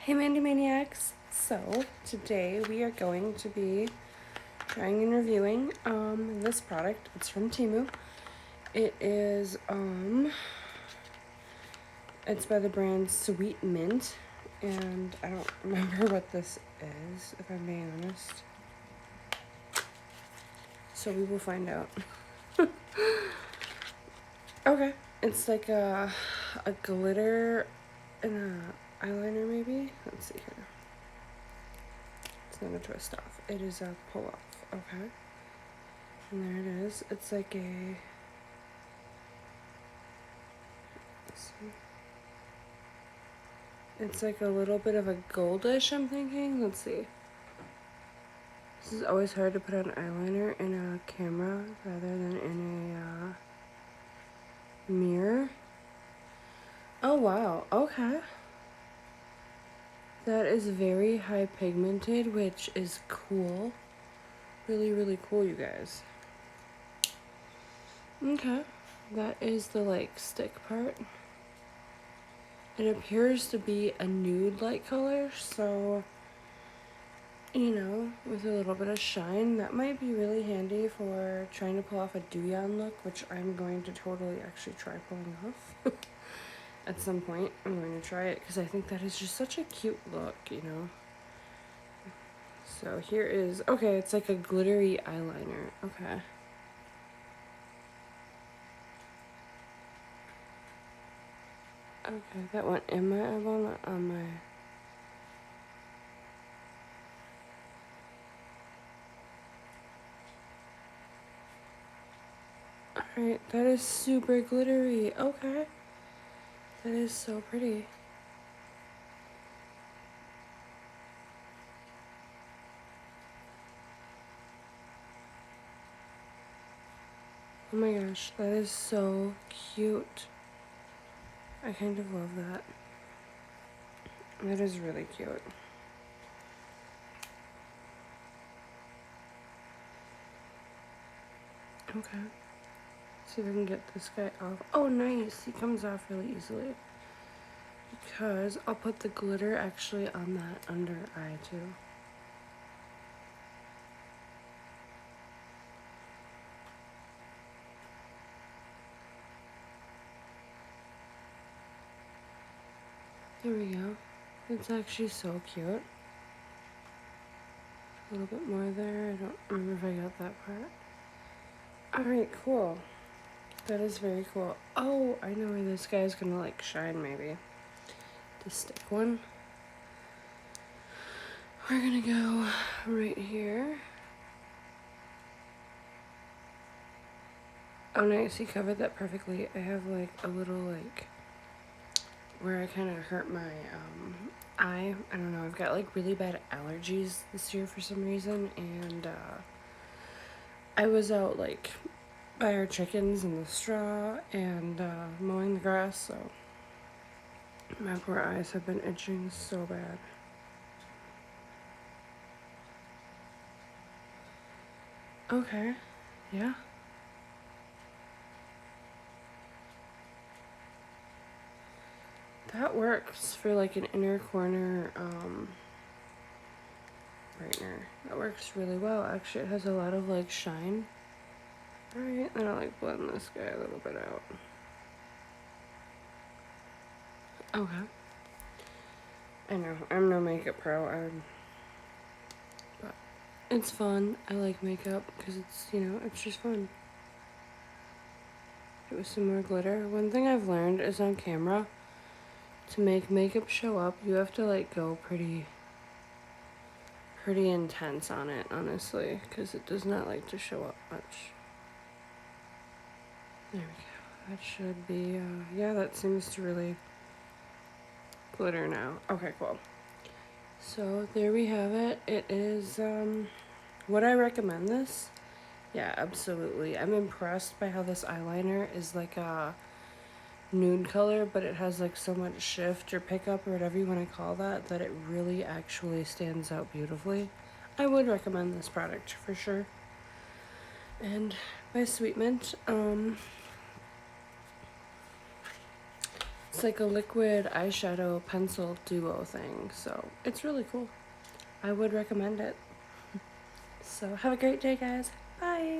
Hey Mandi maniacs! So today we are going to be trying and reviewing this product. It's from Temu. It is it's by the brand Sweet Mint, and I don't remember what this is, if I'm being honest. So we will find out. Okay, it's like a glitter and a eyeliner maybe. Let's see here. It's not a twist off. It is a pull off. Okay. And there it is. It's like a. Let's see. It's like a little bit of a goldish, I'm thinking. Let's see. This is always hard to put on eyeliner in a camera rather than in a mirror. Oh wow. Okay. That is very high pigmented, which is cool. Really, really cool, you guys. Okay. That is the like stick part. It appears to be a nude light color, so you know, with a little bit of shine, that might be really handy for trying to pull off a Douyin look, which I'm going to totally actually try pulling off. At some point, I'm going to try it because I think that is just such a cute look, you know. So here is, okay, it's like a glittery eyeliner. Okay. Okay, that went in my eyeball, not on my... Alright, that is super glittery. Okay. That is so pretty. Oh my gosh, that is so cute. I kind of love that. That is really cute. Okay. See if I can get this guy off. Oh, nice. He comes off really easily. Because I'll put the glitter actually on that under eye too. There we go. It's actually so cute. A little bit more there. I don't remember if I got that part. Alright, cool. That is very cool. Oh, I know where this guy's gonna like shine maybe. The stick one. We're gonna go right here. Oh nice, he covered that perfectly. I have like a little like where I kind of hurt my eye. I don't know, I've got like really bad allergies this year for some reason, and I was out like by our chickens in the straw and mowing the grass, so my poor eyes have been itching so bad. Okay, yeah. That works for like an inner corner brightener. That works really well. Actually, it has a lot of like shine. Alright, then I'll like blend this guy a little bit out. Okay. I know, I'm no makeup pro, but it's fun. I like makeup because it's, you know, it's just fun. It was some more glitter. One thing I've learned is on camera, to make makeup show up, you have to like go pretty intense on it, honestly, because it does not like to show up much. There we go. That should be, yeah, that seems to really glitter now. Okay, cool. So there we have it. It is, would I recommend this? Yeah, absolutely. I'm impressed by how this eyeliner is like a nude color, but it has like so much shift or pickup or whatever you want to call that, that it really actually stands out beautifully. I would recommend this product for sure. And by Sweet Mint, It's like a liquid eyeshadow pencil duo thing, so it's really cool. I would recommend it. So have a great day, guys. Bye.